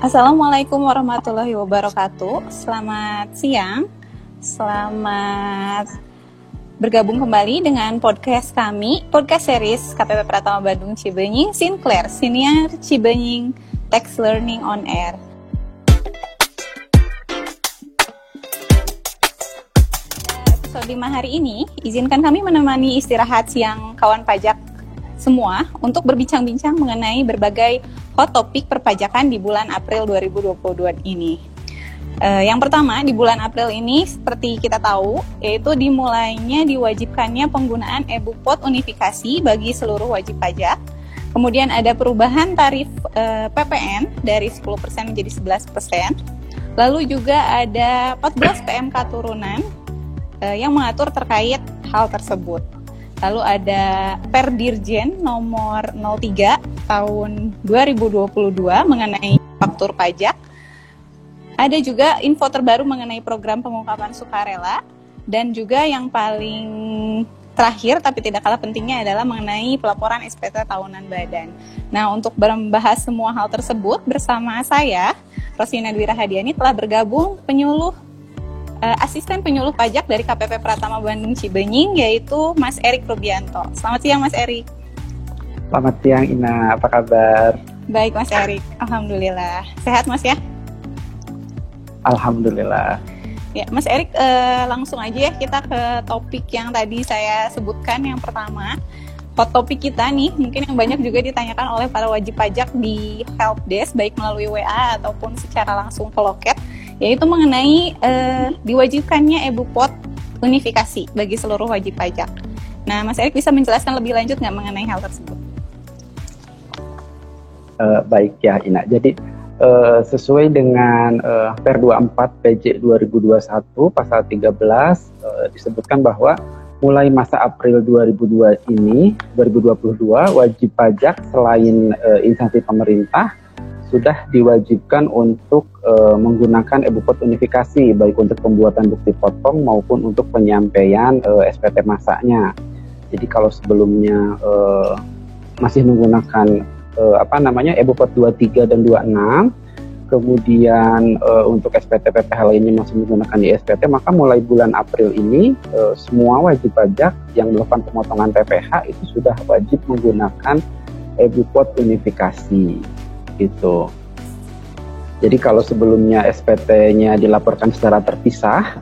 Assalamualaikum warahmatullahi wabarakatuh. Selamat siang. Selamat bergabung kembali dengan podcast kami, podcast series KPP Pratama Bandung Cibenying Sinclair Senior Cibenying Tax Learning on Air. Episode 5 hari ini, izinkan kami menemani istirahat siang kawan pajak semua untuk berbincang-bincang mengenai berbagai hot topik perpajakan di bulan April 2022 ini. Yang pertama, di bulan April ini seperti kita tahu, yaitu dimulainya diwajibkannya penggunaan e-Bupot unifikasi bagi seluruh wajib pajak. Kemudian ada perubahan tarif PPN dari 10% menjadi 11%. Lalu juga ada 14 PMK turunan yang mengatur terkait hal tersebut. Lalu ada Perdirjen nomor 03 tahun 2022 mengenai faktur pajak. Ada juga info terbaru mengenai program pengungkapan sukarela. Dan juga yang paling terakhir tapi tidak kalah pentingnya adalah mengenai pelaporan SPT tahunan badan. Nah, untuk membahas semua hal tersebut bersama saya, Rosina Dwi Rahadiani, telah bergabung asisten penyuluh pajak dari KPP Pratama Bandung Cibenying, yaitu Mas Erik Rubianto. Selamat siang Mas Erik. Selamat siang Ina, apa kabar? Baik Mas Erik, Alhamdulillah. Sehat Mas ya? Alhamdulillah. Ya Mas Erik, langsung aja ya kita ke topik yang tadi saya sebutkan. Yang pertama, hot topik kita nih, mungkin yang banyak juga ditanyakan oleh para wajib pajak di helpdesk, baik melalui WA ataupun secara langsung ke loket, yaitu mengenai diwajibkannya e-Bupot unifikasi bagi seluruh wajib pajak. Nah, Mas Erik bisa menjelaskan lebih lanjut nggak mengenai hal tersebut? Baik ya Ina, jadi sesuai dengan Per 24 PJ 2021 pasal 13 disebutkan bahwa mulai masa April 2022 wajib pajak selain instansi pemerintah sudah diwajibkan untuk menggunakan e-Bupot unifikasi, baik untuk pembuatan bukti potong maupun untuk penyampaian SPT masanya. Jadi kalau sebelumnya masih menggunakan e-Bupot 23 dan 26, kemudian untuk SPT PPH lainnya masih menggunakan SPT, maka mulai bulan April ini semua wajib pajak yang melakukan pemotongan PPH itu sudah wajib menggunakan e-Bupot unifikasi. Gitu. Jadi kalau sebelumnya SPT-nya dilaporkan secara terpisah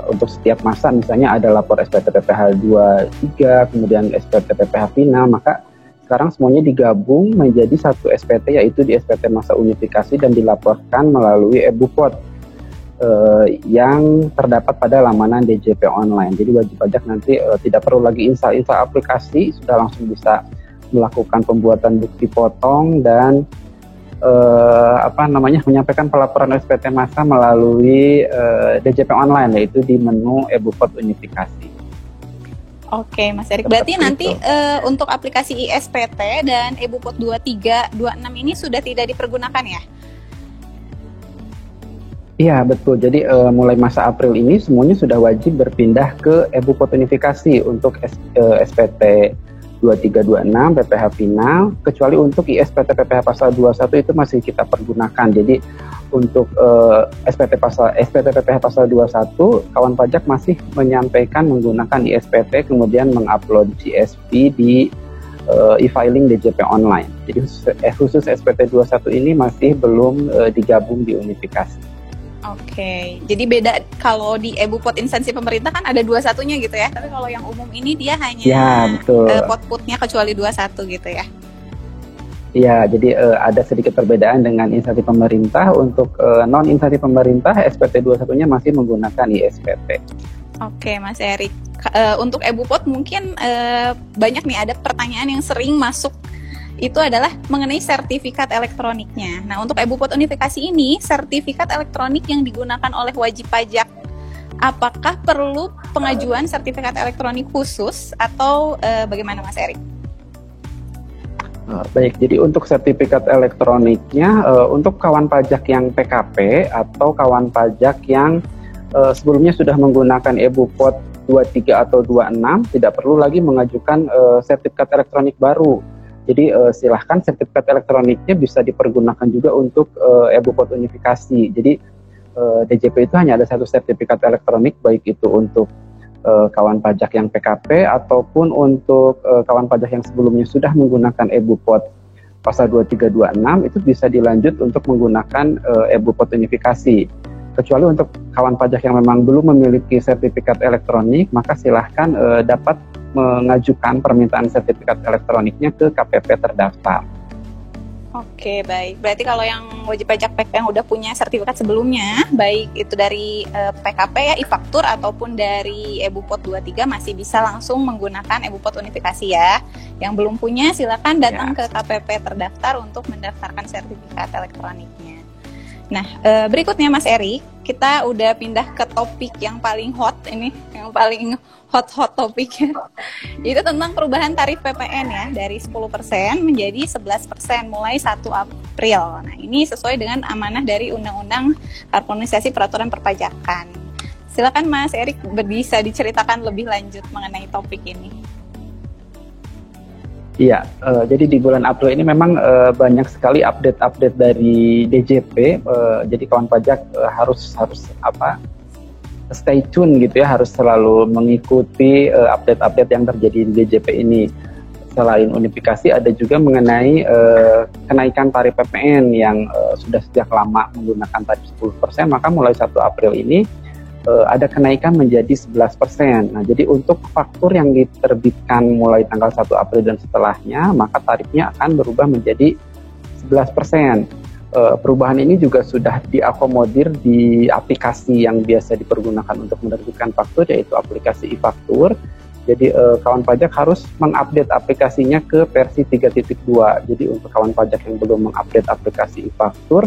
untuk setiap masa, misalnya ada lapor SPT PPH 23, kemudian SPT PPH final, maka sekarang semuanya digabung menjadi satu SPT, yaitu di SPT masa unifikasi dan dilaporkan melalui e-Bupot yang terdapat pada laman DJP online. Jadi wajib pajak nanti tidak perlu lagi install aplikasi, sudah langsung bisa melakukan pembuatan bukti potong dan menyampaikan pelaporan SPT masa melalui DJP online, yaitu di menu e-Bupot unifikasi. Oke Mas Erik, berarti nanti untuk aplikasi iSPT dan e-Bupot 23, 26 ini sudah tidak dipergunakan ya? Iya betul, jadi mulai masa April ini semuanya sudah wajib berpindah ke e-Bupot unifikasi untuk SPT 2326 PPH final, kecuali untuk iSPT PPH pasal 21 itu masih kita pergunakan. Jadi untuk SPT PPH pasal 21, kawan pajak masih menyampaikan menggunakan iSPT, kemudian mengupload GSP di e-filing DJP online. Jadi khusus SPT 21 ini masih belum digabung di unifikasi. Oke, jadi beda kalau di e-Bupot instansi pemerintah kan ada 21-nya gitu ya. Tapi kalau yang umum ini dia hanya potputnya kecuali 21 gitu ya. Iya, jadi ada sedikit perbedaan dengan instansi pemerintah. Untuk non-instansi pemerintah, SPT 21-nya masih menggunakan iSPT. Oke, Mas Erik. Untuk e-Bupot mungkin banyak nih ada pertanyaan yang sering masuk, itu adalah mengenai sertifikat elektroniknya. Nah, untuk e-Bupot unifikasi ini, sertifikat elektronik yang digunakan oleh wajib pajak, apakah perlu pengajuan sertifikat elektronik khusus atau bagaimana Mas Erik? Baik, jadi untuk sertifikat elektroniknya, untuk kawan pajak yang PKP atau kawan pajak yang sebelumnya sudah menggunakan e-Bupot 23 atau 26, tidak perlu lagi mengajukan sertifikat elektronik baru. Jadi silahkan sertifikat elektroniknya bisa dipergunakan juga untuk e-Bupot unifikasi. Jadi DJP itu hanya ada satu sertifikat elektronik, baik itu untuk kawan pajak yang PKP ataupun untuk kawan pajak yang sebelumnya sudah menggunakan e-Bupot pasal 2326, itu bisa dilanjut untuk menggunakan e-Bupot unifikasi. Kecuali untuk kawan pajak yang memang belum memiliki sertifikat elektronik, maka silahkan dapat mengajukan permintaan sertifikat elektroniknya ke KPP terdaftar. Oke, baik. Berarti kalau yang wajib pajak PK yang udah punya sertifikat sebelumnya, baik itu dari PKP ya, e-faktur ataupun dari e-Bupot 23, masih bisa langsung menggunakan e-Bupot unifikasi ya. Yang belum punya silakan datang ke KPP terdaftar untuk mendaftarkan sertifikat elektroniknya. Nah, berikutnya Mas Eri, kita udah pindah ke topik yang paling hot ini, yang paling hot topiknya. Itu tentang perubahan tarif PPN ya, dari 10% menjadi 11% mulai 1 April. Nah, ini sesuai dengan amanah dari Undang-Undang Harmonisasi Peraturan Perpajakan. Silakan Mas Eri bisa diceritakan lebih lanjut mengenai topik ini. Iya, jadi di bulan April ini memang banyak sekali update-update dari DJP. Jadi kawan pajak harus stay tune gitu ya, harus selalu mengikuti update-update yang terjadi di DJP ini. Selain unifikasi, ada juga mengenai kenaikan tarif PPN yang sudah sejak lama menggunakan tarif 10%, maka mulai 1 April ini ada kenaikan menjadi 11%. Nah, jadi untuk faktur yang diterbitkan mulai tanggal 1 April dan setelahnya, maka tarifnya akan berubah menjadi 11%. Perubahan ini juga sudah diakomodir di aplikasi yang biasa dipergunakan untuk menerbitkan faktur, yaitu aplikasi e-faktur. Jadi kawan pajak harus mengupdate aplikasinya ke versi 3.2. Jadi untuk kawan pajak yang belum mengupdate aplikasi e-faktur,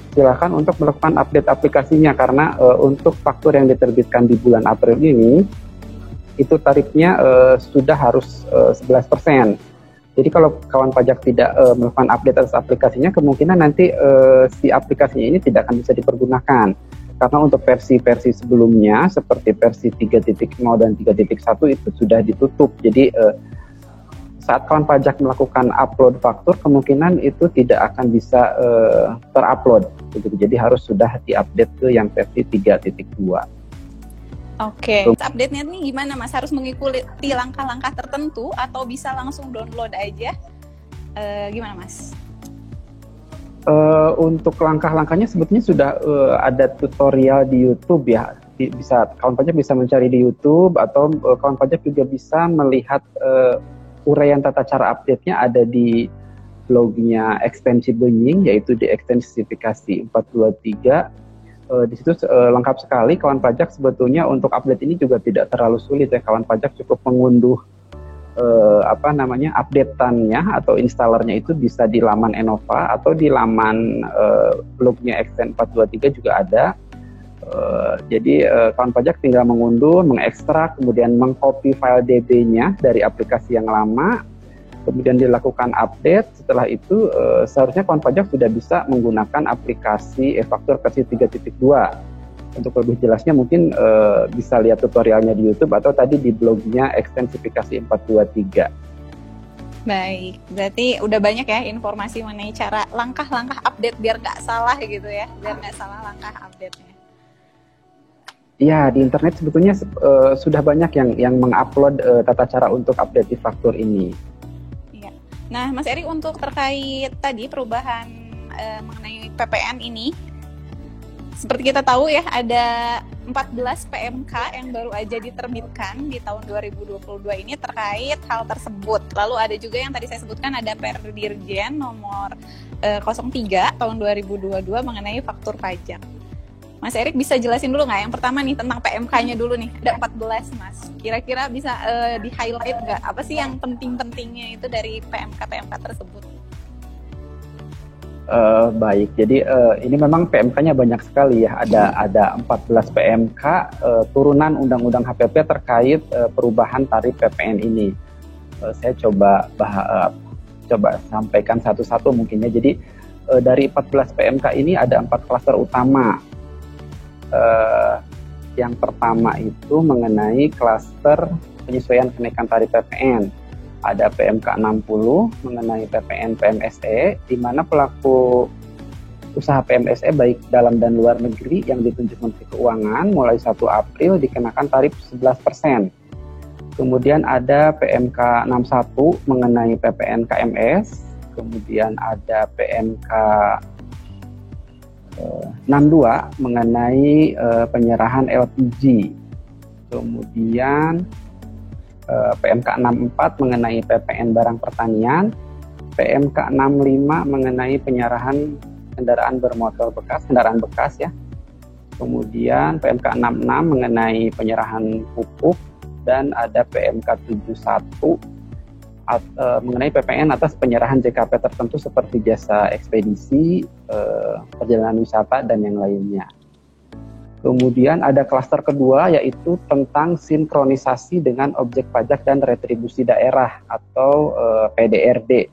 silakan untuk melakukan update aplikasinya, karena untuk faktur yang diterbitkan di bulan April ini itu tarifnya sudah harus 11%. Jadi kalau kawan pajak tidak melakukan update atas aplikasinya, kemungkinan nanti si aplikasinya ini tidak akan bisa dipergunakan. Karena untuk versi-versi sebelumnya seperti versi 3.0 dan 3.1 itu sudah ditutup. Jadi saat kawan pajak melakukan upload faktur, kemungkinan itu tidak akan bisa terupload. Jadi harus sudah diupdate ke yang versi 3.2. Oke, update-nya ini gimana Mas? Harus mengikuti langkah-langkah tertentu atau bisa langsung download aja? Gimana Mas? Untuk langkah-langkahnya sebetulnya sudah ada tutorial di YouTube ya. Bisa kawan pajak bisa mencari di YouTube, atau kawan pajak juga bisa melihat uraian tata cara update-nya ada di blognya Ekstensi Benying, yaitu di ekstensifikasi 423. Di situ lengkap sekali. Kawan pajak sebetulnya untuk update ini juga tidak terlalu sulit ya. Kawan pajak cukup mengunduh update-annya atau installernya itu bisa di laman Enova atau di laman blognya Eksten 423 juga ada. Jadi kawan pajak tinggal mengunduh, mengekstrak, kemudian mengcopy file DB-nya dari aplikasi yang lama, kemudian dilakukan update. Setelah itu seharusnya kawan pajak sudah bisa menggunakan aplikasi e-faktur versi 3.2. Untuk lebih jelasnya mungkin bisa lihat tutorialnya di YouTube atau tadi di blognya Ekstensifikasi 423. Baik, berarti udah banyak ya informasi mengenai cara langkah-langkah update biar nggak salah gitu ya, biar nggak salah langkah update-nya. Ya, di internet sebetulnya sudah banyak yang mengupload tata cara untuk update e-faktur ini. Iya. Nah, Mas Eri, untuk terkait tadi perubahan mengenai PPN ini, seperti kita tahu ya, ada 14 PMK yang baru aja diterbitkan di tahun 2022 ini terkait hal tersebut. Lalu ada juga yang tadi saya sebutkan, ada Perdirjen nomor 03 tahun 2022 mengenai faktur pajak. Mas Erik bisa jelasin dulu nggak? Yang pertama nih tentang PMK-nya dulu nih, ada 14 Mas. Kira-kira bisa di-highlight nggak? Apa sih yang penting-pentingnya itu dari PMK-PMK tersebut? Baik, jadi ini memang PMK-nya banyak sekali ya. Ada 14 PMK turunan Undang-Undang HPP terkait perubahan tarif PPN ini. Saya coba sampaikan satu-satu mungkin ya. Jadi dari 14 PMK ini ada 4 klaster utama. Yang pertama itu mengenai klaster penyesuaian kenaikan tarif PPN. Ada PMK 60 mengenai PPN PMSE, di mana pelaku usaha PMSE baik dalam dan luar negeri yang ditunjuk Menteri Keuangan mulai 1 April dikenakan tarif 11%. Kemudian ada PMK 61 mengenai PPN KMS, kemudian ada PMK 62 mengenai penyerahan LPG, kemudian PMK 64 mengenai PPN barang pertanian, PMK 65 mengenai penyerahan kendaraan bermotor bekas, kendaraan bekas ya. Kemudian PMK 66 mengenai penyerahan pupuk, dan ada PMK 71 mengenai PPN atas penyerahan JKP tertentu seperti jasa ekspedisi, perjalanan wisata, dan yang lainnya. Kemudian ada klaster kedua yaitu tentang sinkronisasi dengan objek pajak dan retribusi daerah atau PDRD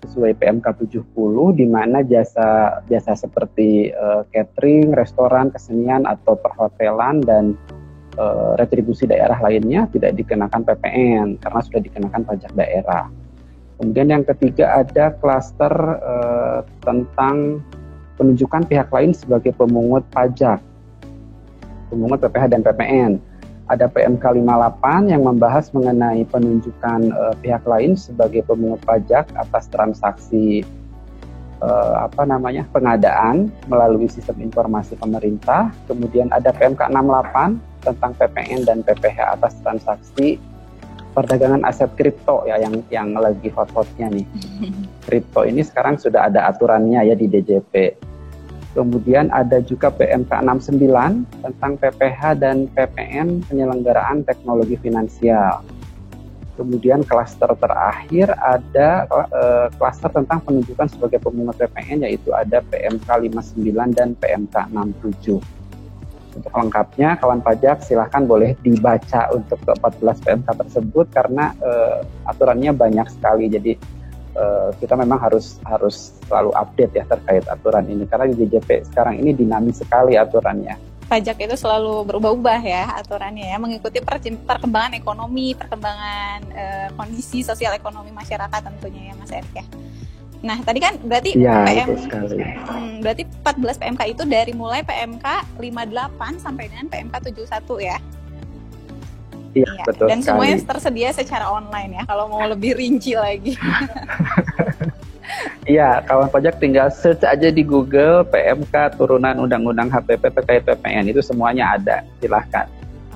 sesuai PMK 70, di mana jasa seperti catering, restoran, kesenian atau perhotelan dan retribusi daerah lainnya tidak dikenakan PPN karena sudah dikenakan pajak daerah. Kemudian yang ketiga ada klaster tentang penunjukan pihak lain sebagai pemungut pajak, pemungut PPh dan PPN. Ada PMK 58 yang membahas mengenai penunjukan pihak lain sebagai pemungut pajak atas transaksi pengadaan melalui sistem informasi pemerintah. Kemudian ada PMK 68 tentang PPN dan PPh atas transaksi perdagangan aset kripto ya, yang lagi hot-hotnya nih. Kripto ini sekarang sudah ada aturannya ya di DJP. Kemudian ada juga PMK 69 tentang PPh dan PPN penyelenggaraan teknologi finansial. Kemudian klaster terakhir ada klaster tentang penunjukan sebagai pemungut PPN, yaitu ada PMK 59 dan PMK 67. Untuk lengkapnya kawan pajak silahkan boleh dibaca untuk ke-14 PMK tersebut karena aturannya banyak sekali. Jadi kita memang harus selalu update ya terkait aturan ini karena di DJP sekarang ini dinamis sekali aturannya. Pajak itu selalu berubah-ubah ya aturannya ya, mengikuti perkembangan ekonomi, perkembangan kondisi sosial ekonomi masyarakat tentunya ya Mas Erik ya. Nah tadi kan berarti berarti 14 PMK itu dari mulai PMK 58 sampai dengan PMK 71 ya. Iya, betul. Dan sekali. semuanya tersedia secara online ya kalau mau lebih rinci lagi. Iya, kawan pajak tinggal search aja di Google PMK turunan Undang-Undang HPP terkait PPN, itu semuanya ada. Silahkan.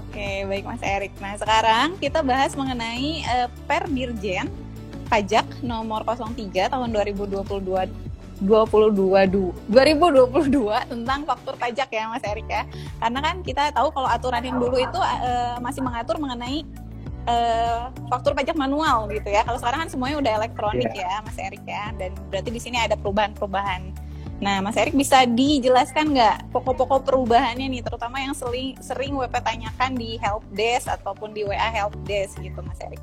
Oke, baik Mas Erik. Nah sekarang kita bahas mengenai Per Dirjen Pajak nomor 03 tahun 2022 tentang faktur pajak ya Mas Erik ya. Karena kan kita tahu kalau aturan yang dulu itu masih mengatur mengenai faktur pajak manual gitu ya. Kalau sekarang kan semuanya udah elektronik ya Mas Erik ya. Dan berarti di sini ada perubahan-perubahan. Nah Mas Erik bisa dijelaskan nggak pokok-pokok perubahannya nih, terutama yang sering WP tanyakan di helpdesk ataupun di WA helpdesk gitu Mas Erik.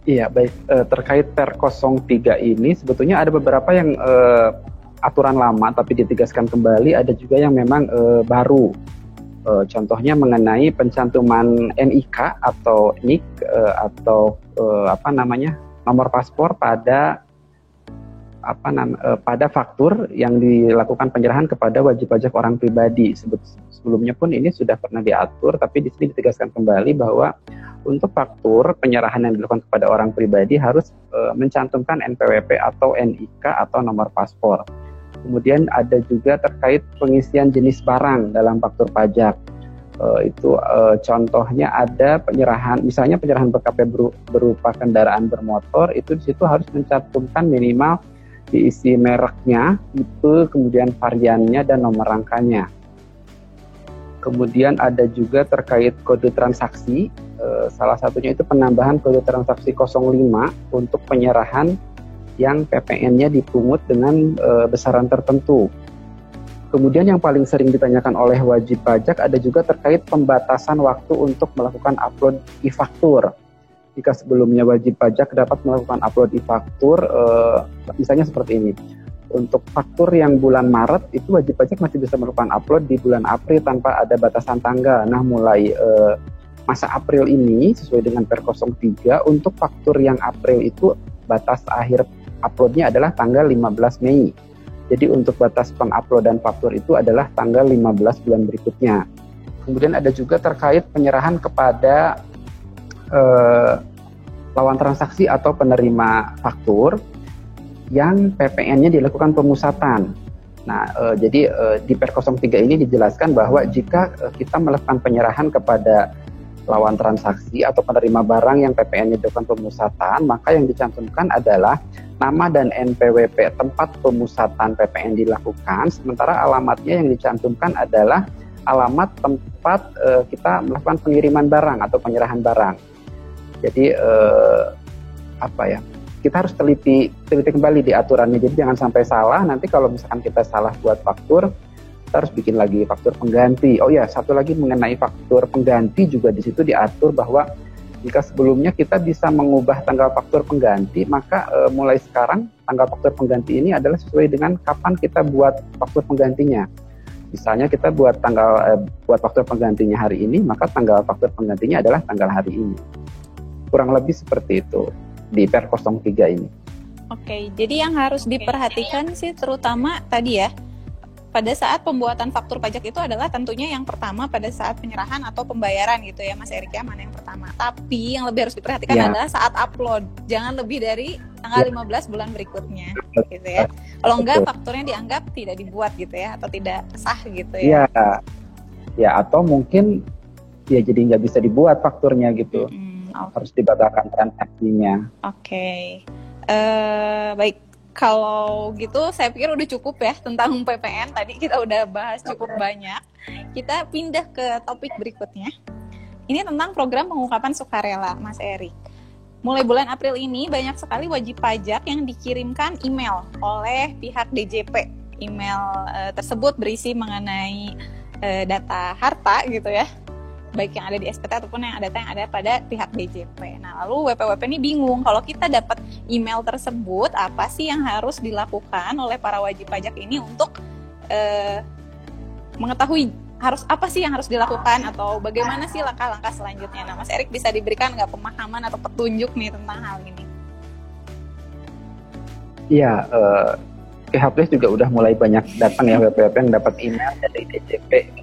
Iya, baik. Terkait Per 03 ini sebetulnya ada beberapa yang aturan lama tapi ditegaskan kembali, ada juga yang memang baru. Contohnya mengenai pencantuman NIK atau NIK atau nomor paspor pada pada faktur yang dilakukan penyerahan kepada wajib pajak orang pribadi. Sebelumnya pun ini sudah pernah diatur, tapi di sini ditegaskan kembali bahwa untuk faktur penyerahan yang dilakukan kepada orang pribadi harus mencantumkan NPWP atau NIK atau nomor paspor. Kemudian ada juga terkait pengisian jenis barang dalam faktur pajak. Contohnya ada penyerahan, misalnya penyerahan BKP berupa kendaraan bermotor, itu di situ harus mencantumkan minimal diisi mereknya, tipe, kemudian variannya dan nomor rangkanya. Kemudian ada juga terkait kode transaksi, salah satunya itu penambahan kode transaksi 05 untuk penyerahan yang PPN-nya dipungut dengan besaran tertentu. Kemudian yang paling sering ditanyakan oleh wajib pajak ada juga terkait pembatasan waktu untuk melakukan upload e-faktur. Jika sebelumnya wajib pajak dapat melakukan upload e-faktur, misalnya seperti ini. Untuk faktur yang bulan Maret itu wajib pajak masih bisa melakukan upload di bulan April tanpa ada batasan tanggal. Nah mulai masa April ini sesuai dengan Per 03 untuk faktur yang April itu batas akhir uploadnya adalah tanggal 15 Mei. Jadi untuk batas penguploadan faktur itu adalah tanggal 15 bulan berikutnya. Kemudian ada juga terkait penyerahan kepada lawan transaksi atau penerima faktur yang PPN-nya dilakukan pemusatan. Nah, jadi di Per 03 ini dijelaskan bahwa jika kita melakukan penyerahan kepada lawan transaksi atau penerima barang yang PPN-nya dilakukan pemusatan, maka yang dicantumkan adalah nama dan NPWP tempat pemusatan PPN dilakukan, sementara alamatnya yang dicantumkan adalah alamat tempat kita melakukan pengiriman barang atau penyerahan barang. Jadi kita harus teliti kembali di aturannya, jadi jangan sampai salah. Nanti kalau misalkan kita salah buat faktur, kita harus bikin lagi faktur pengganti. Oh ya, satu lagi mengenai faktur pengganti juga di situ diatur bahwa jika sebelumnya kita bisa mengubah tanggal faktur pengganti, maka mulai sekarang tanggal faktur pengganti ini adalah sesuai dengan kapan kita buat faktur penggantinya. Misalnya kita buat faktur penggantinya hari ini, maka tanggal faktur penggantinya adalah tanggal hari ini. Kurang lebih seperti itu di Per 03 ini. Oke, jadi yang harus diperhatikan sih terutama tadi ya, pada saat pembuatan faktur pajak itu adalah tentunya yang pertama pada saat penyerahan atau pembayaran gitu ya Mas Erik ya, mana yang pertama. Tapi yang lebih harus diperhatikan adalah saat upload, jangan lebih dari tanggal 15 bulan berikutnya gitu ya. Kalau enggak fakturnya dianggap tidak dibuat gitu ya, atau tidak sah gitu ya. Ya, atau mungkin ya jadi nggak bisa dibuat fakturnya gitu. Harus dibatalkan transaksinya. Oke. Baik. Kalau gitu saya pikir udah cukup ya tentang PPN. Tadi kita udah bahas cukup banyak. Kita pindah ke topik berikutnya. Ini tentang program pengungkapan sukarela, Mas Erik. Mulai bulan April ini banyak sekali wajib pajak yang dikirimkan email oleh pihak DJP. Email tersebut berisi mengenai data harta gitu ya, baik yang ada di SPT ataupun yang ada pada pihak DJP. Nah, lalu WP-WP ini bingung kalau kita dapat email tersebut, apa sih yang harus dilakukan oleh para wajib pajak ini untuk mengetahui apa sih yang harus dilakukan atau bagaimana sih langkah-langkah selanjutnya. Nah, Mas Erik bisa diberikan nggak pemahaman atau petunjuk nih tentang hal ini? Iya, Pihakpres juga udah mulai banyak datang ya WP-WP yang dapat email dari DJP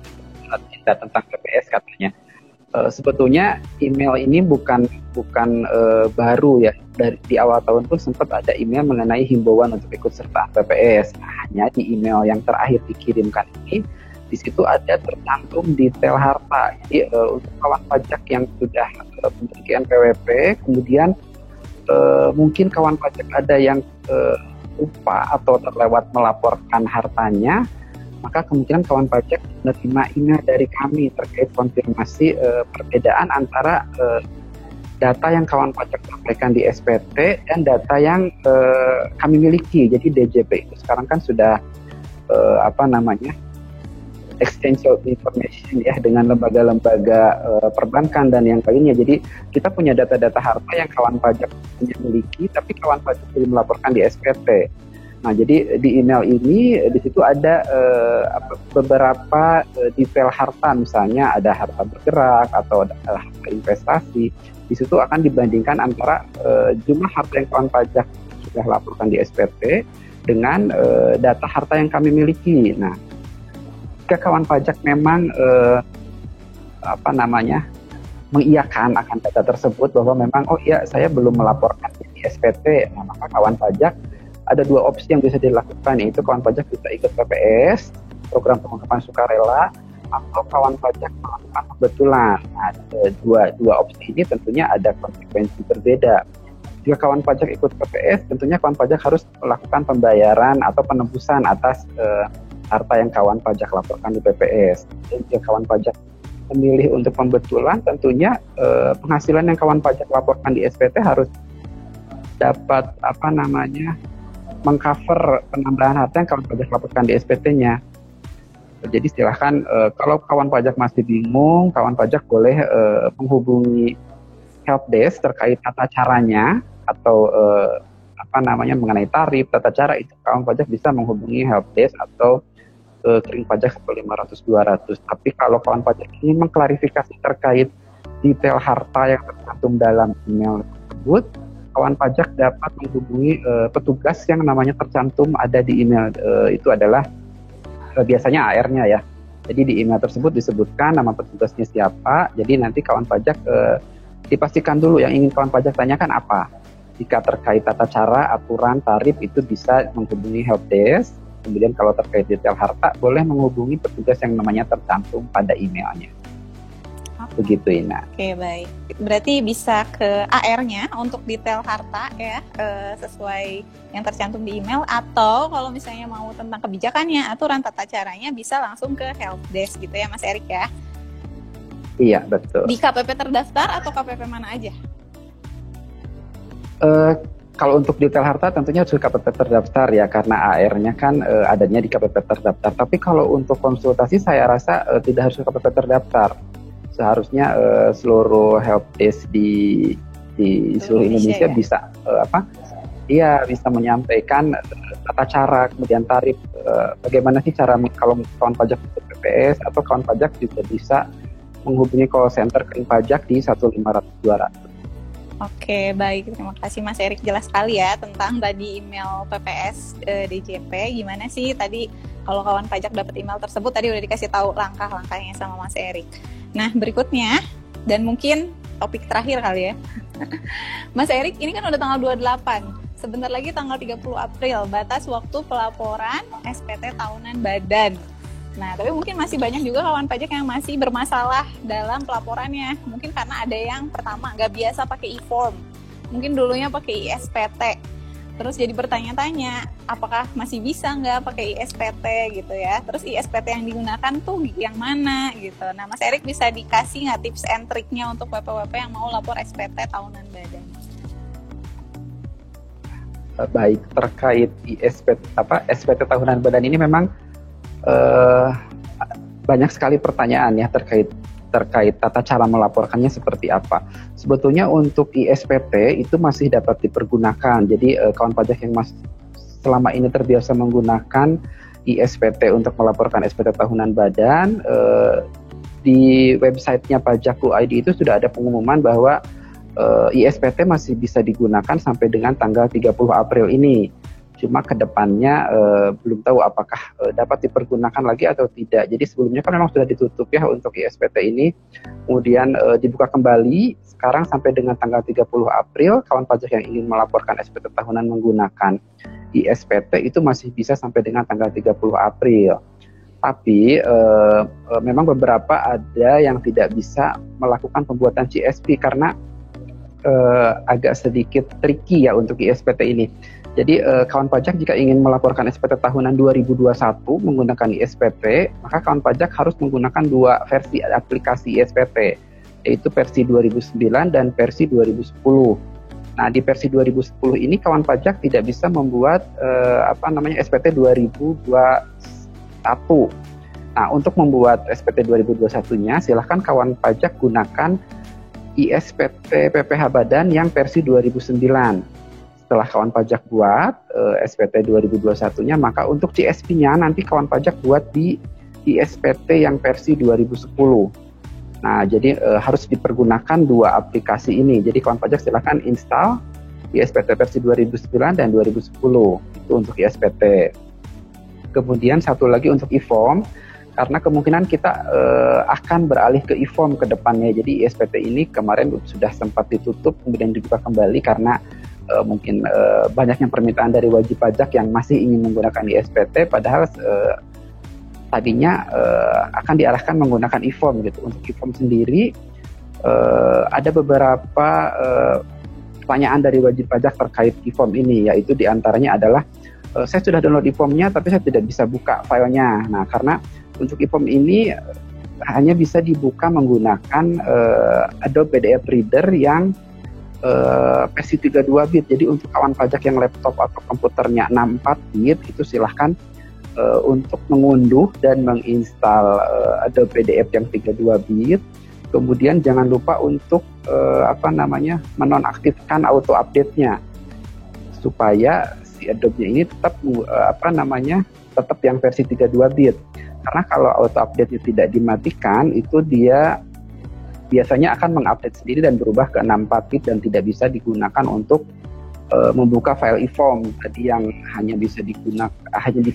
tentang PPS katanya. Sebetulnya email ini bukan baru ya. Di awal tahun pun sempat ada email mengenai himbauan untuk ikut serta PPS. Nah, hanya di email yang terakhir dikirimkan ini, di situ ada tercantum detail harta. Jadi untuk kawan pajak yang sudah memiliki NPWP, kemudian mungkin kawan pajak ada yang lupa atau terlewat melaporkan hartanya, maka kemungkinan kawan pajak menerima email dari kami terkait konfirmasi perbedaan antara data yang kawan pajak sampaikan di SPT dan data yang kami miliki. Jadi DJP itu sekarang kan sudah exchange of information ya dengan lembaga-lembaga perbankan dan yang lainnya. Jadi kita punya data-data harta yang kawan pajak miliki, tapi kawan pajak belum melaporkan di SPT. Nah, jadi di email ini di situ ada beberapa detail harta, misalnya ada harta bergerak atau ada harta investasi. Di situ akan dibandingkan antara jumlah harta yang kawan pajak sudah laporkan di SPT dengan data harta yang kami miliki. Nah, jika kawan pajak memang mengiyakan akan data tersebut bahwa memang saya belum melaporkan di SPT, nah, maka kawan pajak ada dua opsi yang bisa dilakukan, yaitu kawan pajak bisa ikut PPS, program pengungkapan sukarela, atau kawan pajak melakukan pembetulan. Nah, dua opsi ini tentunya ada konsekuensi berbeda. Jika kawan pajak ikut PPS, tentunya kawan pajak harus melakukan pembayaran atau penebusan atas harta yang kawan pajak laporkan di PPS. Dan jika kawan pajak memilih untuk pembetulan, tentunya penghasilan yang kawan pajak laporkan di SPT harus dapat mengcover penambahan harta yang kawan pajak laporkan di SPT-nya. Jadi silahkan kalau kawan pajak masih bingung, kawan pajak boleh menghubungi helpdesk terkait tata caranya atau mengenai tarif, tata cara itu kawan pajak bisa menghubungi helpdesk atau kering pajak 1500-200. Tapi kalau kawan pajak ingin mengklarifikasi terkait detail harta yang tercantum dalam email tersebut, kawan pajak dapat menghubungi petugas yang namanya tercantum ada di email. Itu adalah biasanya AR-nya ya. Jadi di email tersebut disebutkan nama petugasnya siapa. Jadi nanti kawan pajak dipastikan dulu yang ingin kawan pajak tanyakan apa. Jika terkait tata cara, aturan, tarif itu bisa menghubungi helpdesk. Kemudian kalau terkait detail harta boleh menghubungi petugas yang namanya tercantum pada emailnya. Begitu Ina. Oke, baik. Berarti bisa ke AR-nya untuk detail harta ya, sesuai yang tercantum di email, atau kalau misalnya mau tentang kebijakannya, aturan tata caranya bisa langsung ke helpdesk gitu ya Mas Erik ya. Iya, betul. Di KPP terdaftar atau KPP mana aja? Kalau untuk detail harta tentunya harus ke KPP terdaftar ya, karena AR-nya kan adanya di KPP terdaftar. Tapi kalau untuk konsultasi saya rasa tidak harus ke KPP terdaftar. Seharusnya seluruh helpdesk di seluruh Indonesia ya? Bisa bisa menyampaikan tata cara, kemudian tarif, bagaimana sih cara kalau kawan pajak untuk PPS, atau kawan pajak juga bisa menghubungi call center kering pajak di 1500200. Oke, baik. Terima kasih Mas Erik, jelas sekali ya tentang tadi email PPS DJP. Gimana sih tadi kalau kawan pajak dapat email tersebut, tadi udah dikasih tahu langkah-langkahnya sama Mas Erik. Nah, berikutnya, dan mungkin topik terakhir kali ya. Mas Erik, ini kan udah tanggal 28. Sebentar lagi tanggal 30 April, batas waktu pelaporan SPT tahunan badan. Nah, tapi mungkin masih banyak juga kawan pajak yang masih bermasalah dalam pelaporannya. Mungkin karena ada yang pertama nggak biasa pakai e-form. Mungkin dulunya pakai ISPT. Terus jadi bertanya-tanya, apakah masih bisa nggak pakai ISPT gitu ya. Terus ISPT yang digunakan tuh yang mana gitu. Nah, Mas Erik bisa dikasih nggak tips and triknya untuk WP-WP yang mau lapor SPT tahunan badan? Baik, terkait SPT tahunan badan ini memang banyak sekali pertanyaan ya terkait tata cara melaporkannya seperti apa. Sebetulnya untuk ISPT itu masih dapat dipergunakan. Jadi kawan pajak yang selama ini terbiasa menggunakan ISPT untuk melaporkan SPT tahunan badan, di websitenya Pajak.id itu sudah ada pengumuman bahwa ISPT masih bisa digunakan sampai dengan tanggal 30 April ini. Cuma kedepannya belum tahu apakah dapat dipergunakan lagi atau tidak. Jadi sebelumnya kan memang sudah ditutup ya untuk ISPT ini, kemudian dibuka kembali sekarang sampai dengan tanggal 30 April. Kawan pajak yang ingin melaporkan SPT tahunan menggunakan ISPT itu masih bisa sampai dengan tanggal 30 April. Tapi memang beberapa ada yang tidak bisa melakukan pembuatan CSP karena agak sedikit tricky ya untuk ISPT ini. Jadi kawan pajak jika ingin melaporkan SPT tahunan 2021 menggunakan ISPT, maka kawan pajak harus menggunakan dua versi aplikasi ISPT, yaitu versi 2009 dan versi 2010. Nah, di versi 2010 ini kawan pajak tidak bisa membuat SPT 2021. Nah, untuk membuat SPT 2021-nya silahkan kawan pajak gunakan ISPT PPH Badan yang versi 2009. Setelah kawan pajak buat SPT 2021-nya, maka untuk CSP-nya nanti kawan pajak buat di ISPT yang versi 2010. Nah, jadi harus dipergunakan dua aplikasi ini. Jadi kawan pajak silakan install ISPT versi 2009 dan 2010. Itu untuk ISPT. Kemudian satu lagi untuk e-form, karena kemungkinan kita akan beralih ke e-form ke depannya. Jadi ISPT ini kemarin sudah sempat ditutup, kemudian dibuka kembali karena mungkin banyaknya permintaan dari wajib pajak yang masih ingin menggunakan ISPT, padahal tadinya akan diarahkan menggunakan e-form gitu. Untuk e-form sendiri ada beberapa pertanyaan dari wajib pajak terkait e-form ini, yaitu diantaranya adalah saya sudah download e-formnya tapi saya tidak bisa buka filenya. Nah, karena untuk e-form ini hanya bisa dibuka menggunakan Adobe PDF Reader yang versi 32 bit. Jadi untuk kawan pajak yang laptop atau komputernya 64 bit itu silahkan untuk mengunduh dan menginstal Adobe PDF yang 32 bit. Kemudian jangan lupa untuk menonaktifkan auto update-nya supaya si Adobe ini tetap tetap yang versi 32 bit. Karena kalau auto update-nya tidak dimatikan, itu dia biasanya akan mengupdate sendiri dan berubah ke 64 bit dan tidak bisa digunakan untuk membuka file e-form tadi yang hanya bisa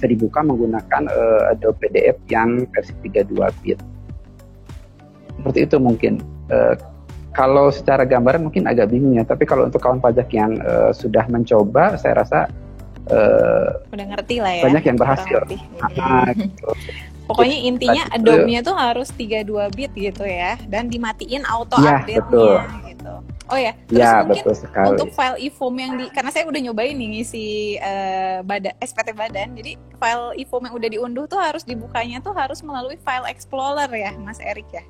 dibuka menggunakan Adobe PDF yang versi 32 bit. Seperti itu mungkin. Kalau secara gambaran mungkin agak bingung ya, tapi kalau untuk kawan pajak yang sudah mencoba, saya rasa udah ngerti lah ya. Banyak yang berhasil. Gitu. Pokoknya intinya Adobe-nya tuh harus 32 bit gitu ya, dan dimatiin auto update-nya gitu. Oh ya, terus mungkin untuk file e-form yang karena saya udah nyobain nih ngisi SPT Badan, jadi file e-form yang udah diunduh tuh harus dibukanya tuh harus melalui file explorer ya, Mas Erik ya?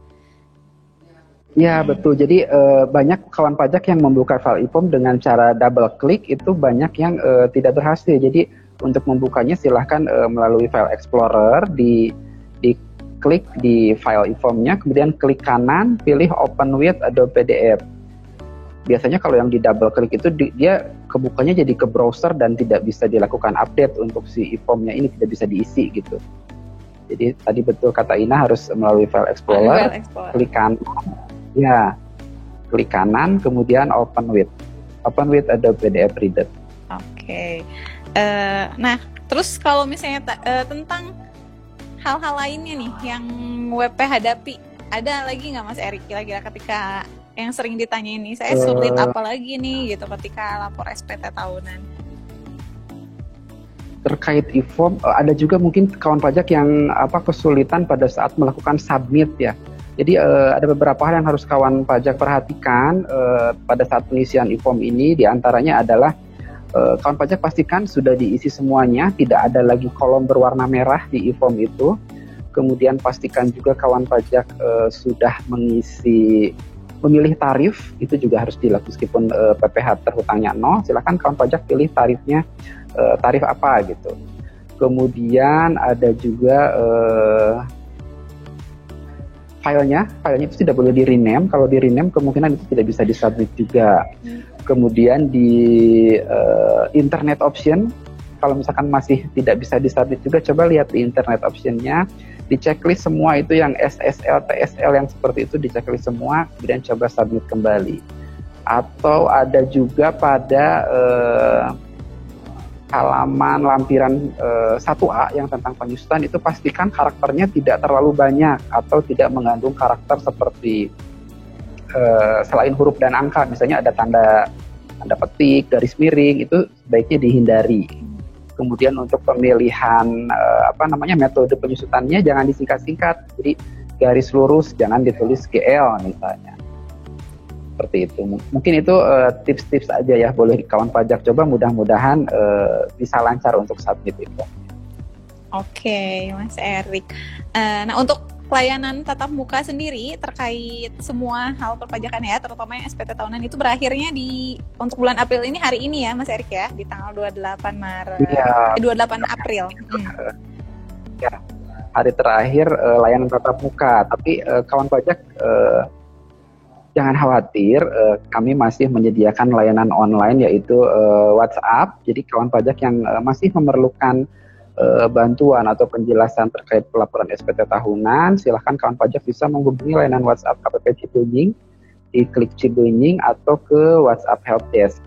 Ya betul, jadi banyak kawan pajak yang membuka file e-form dengan cara double klik itu banyak yang tidak berhasil. Jadi untuk membukanya silahkan melalui file explorer, diklik di file e-formnya, kemudian klik kanan, pilih open with Adobe PDF. Biasanya kalau yang di double klik itu dia kebukanya jadi ke browser dan tidak bisa dilakukan update untuk si e-formnya ini, tidak bisa diisi gitu. Jadi tadi betul kata Ina harus melalui file explorer, klik kanan. Ya, klik kanan, kemudian open with Adobe PDF Reader. Oke. Nah, terus kalau misalnya tentang hal-hal lainnya nih yang WP hadapi, ada lagi nggak Mas Erik kira-kira ketika yang sering ditanya ini, saya sulit apa lagi nih gitu ketika lapor SPT tahunan? Terkait e-form, ada juga mungkin kawan pajak yang kesulitan pada saat melakukan submit ya. Jadi ada beberapa hal yang harus kawan pajak perhatikan pada saat pengisian e-form ini. Di antaranya adalah kawan pajak pastikan sudah diisi semuanya, tidak ada lagi kolom berwarna merah di e-form itu. Kemudian pastikan juga kawan pajak sudah memilih tarif, itu juga harus dilakukan meskipun PPh terhutangnya 0, silakan kawan pajak pilih tarifnya, tarif apa gitu. Kemudian ada juga filenya itu tidak boleh di-rename. Kalau di-rename kemungkinan itu tidak bisa disubmit juga. Kemudian di internet option, kalau misalkan masih tidak bisa disubmit juga, coba lihat di internet optionnya, di checklist semua itu yang SSL, TSL yang seperti itu, di checklist semua, kemudian coba submit kembali. Atau ada juga pada halaman lampiran 1A yang tentang penyusutan itu pastikan karakternya tidak terlalu banyak atau tidak mengandung karakter seperti selain huruf dan angka, misalnya ada tanda petik, garis miring, itu sebaiknya dihindari. Kemudian untuk pemilihan metode penyusutannya jangan disingkat-singkat, jadi garis lurus jangan ditulis GL misalnya. Seperti itu. Mungkin itu tips-tips aja ya, boleh kawan pajak coba, mudah-mudahan bisa lancar untuk submit itu. Oke, Mas Erik. Nah, untuk pelayanan tatap muka sendiri terkait semua hal perpajakan ya, terutama yang SPT tahunan itu berakhirnya untuk bulan April ini, hari ini ya Mas Erik ya, di tanggal 28 Maret. Ya. 28 April. Ya, hari terakhir layanan tatap muka, tapi kawan pajak jangan khawatir, kami masih menyediakan layanan online yaitu WhatsApp. Jadi kawan pajak yang masih memerlukan bantuan atau penjelasan terkait pelaporan SPT tahunan, silahkan kawan pajak bisa menghubungi layanan WhatsApp KPP Cibenying, di klik Cibenying atau ke WhatsApp Helpdesk.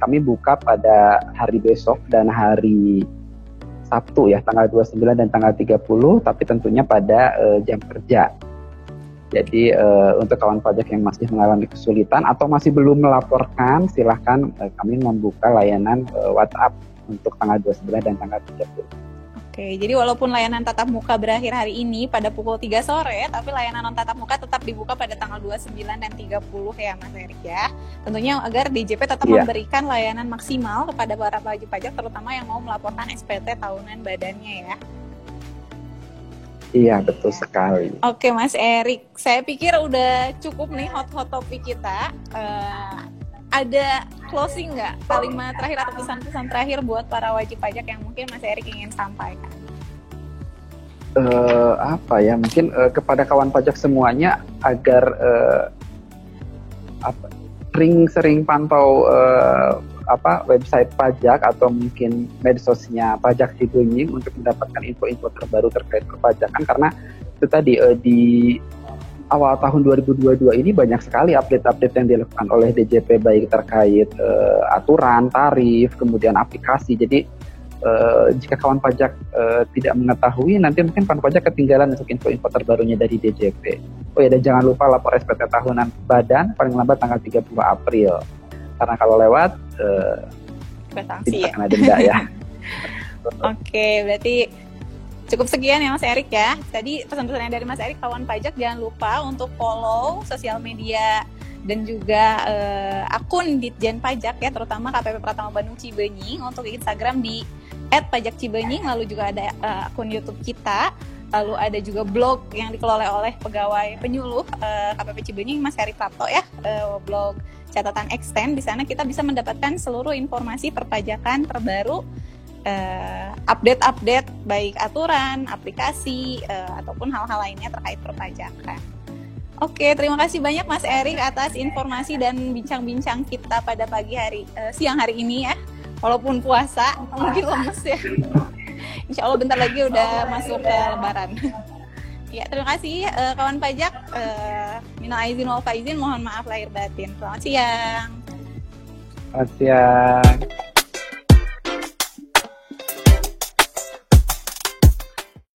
Kami buka pada hari besok dan hari Sabtu ya, tanggal 29 dan tanggal 30, tapi tentunya pada jam kerja. Jadi untuk kawan pajak yang masih mengalami kesulitan atau masih belum melaporkan, silahkan kami membuka layanan WhatsApp untuk tanggal 29 dan tanggal 30. Oke, jadi walaupun layanan tatap muka berakhir hari ini pada pukul 3 sore, tapi layanan non tatap muka tetap dibuka pada tanggal 29 dan 30 ya Mas Erik ya. Tentunya agar DJP tetap memberikan layanan maksimal kepada para wajib pajak, terutama yang mau melaporkan SPT tahunan badannya ya. Iya, betul sekali. Oke Mas Erik, saya pikir udah cukup nih hot topik kita. Ada closing nggak, kalimat terakhir atau pesan-pesan terakhir buat para wajib pajak yang mungkin Mas Erik ingin sampaikan? Mungkin kepada kawan pajak semuanya agar sering pantau website pajak atau mungkin medsosnya Pajak Cibenying untuk mendapatkan info-info terbaru terkait perpajakan, karena itu tadi di awal tahun 2022 ini banyak sekali update-update yang dilakukan oleh DJP baik terkait aturan, tarif, kemudian aplikasi. Jadi jika kawan pajak tidak mengetahui, nanti mungkin kawan pajak ketinggalan untuk info-info terbarunya dari DJP. Oh ya, dan jangan lupa lapor SPT tahunan Badan paling lambat tanggal 30 April. Karena kalau lewat sanksi ya. Kena denda ya. Oke, berarti cukup sekian ya Mas Erik ya. Tadi pesan-pesannya dari Mas Erik, kawan pajak jangan lupa untuk follow sosial media dan juga akun Ditjen Pajak ya, terutama KPP Pratama Bandung Cibenying, untuk Instagram di @pajakcibenying, lalu juga ada akun YouTube kita, lalu ada juga blog yang dikelola oleh pegawai penyuluh KPP Cibenying Mas Heri Prapto ya, blog catatan extend. Di sana kita bisa mendapatkan seluruh informasi perpajakan terbaru, update-update baik aturan, aplikasi, ataupun hal-hal lainnya terkait perpajakan. Oke, terima kasih banyak Mas Erik atas informasi dan bincang-bincang kita pada siang hari ini ya. Walaupun puasa, mungkin lemes ya. Insya Allah bentar lagi udah masuk ke Lebaran. Ya, terima kasih kawan pajak. Minal aizin wal faizin, mohon maaf lahir batin. Selamat siang. Selamat siang.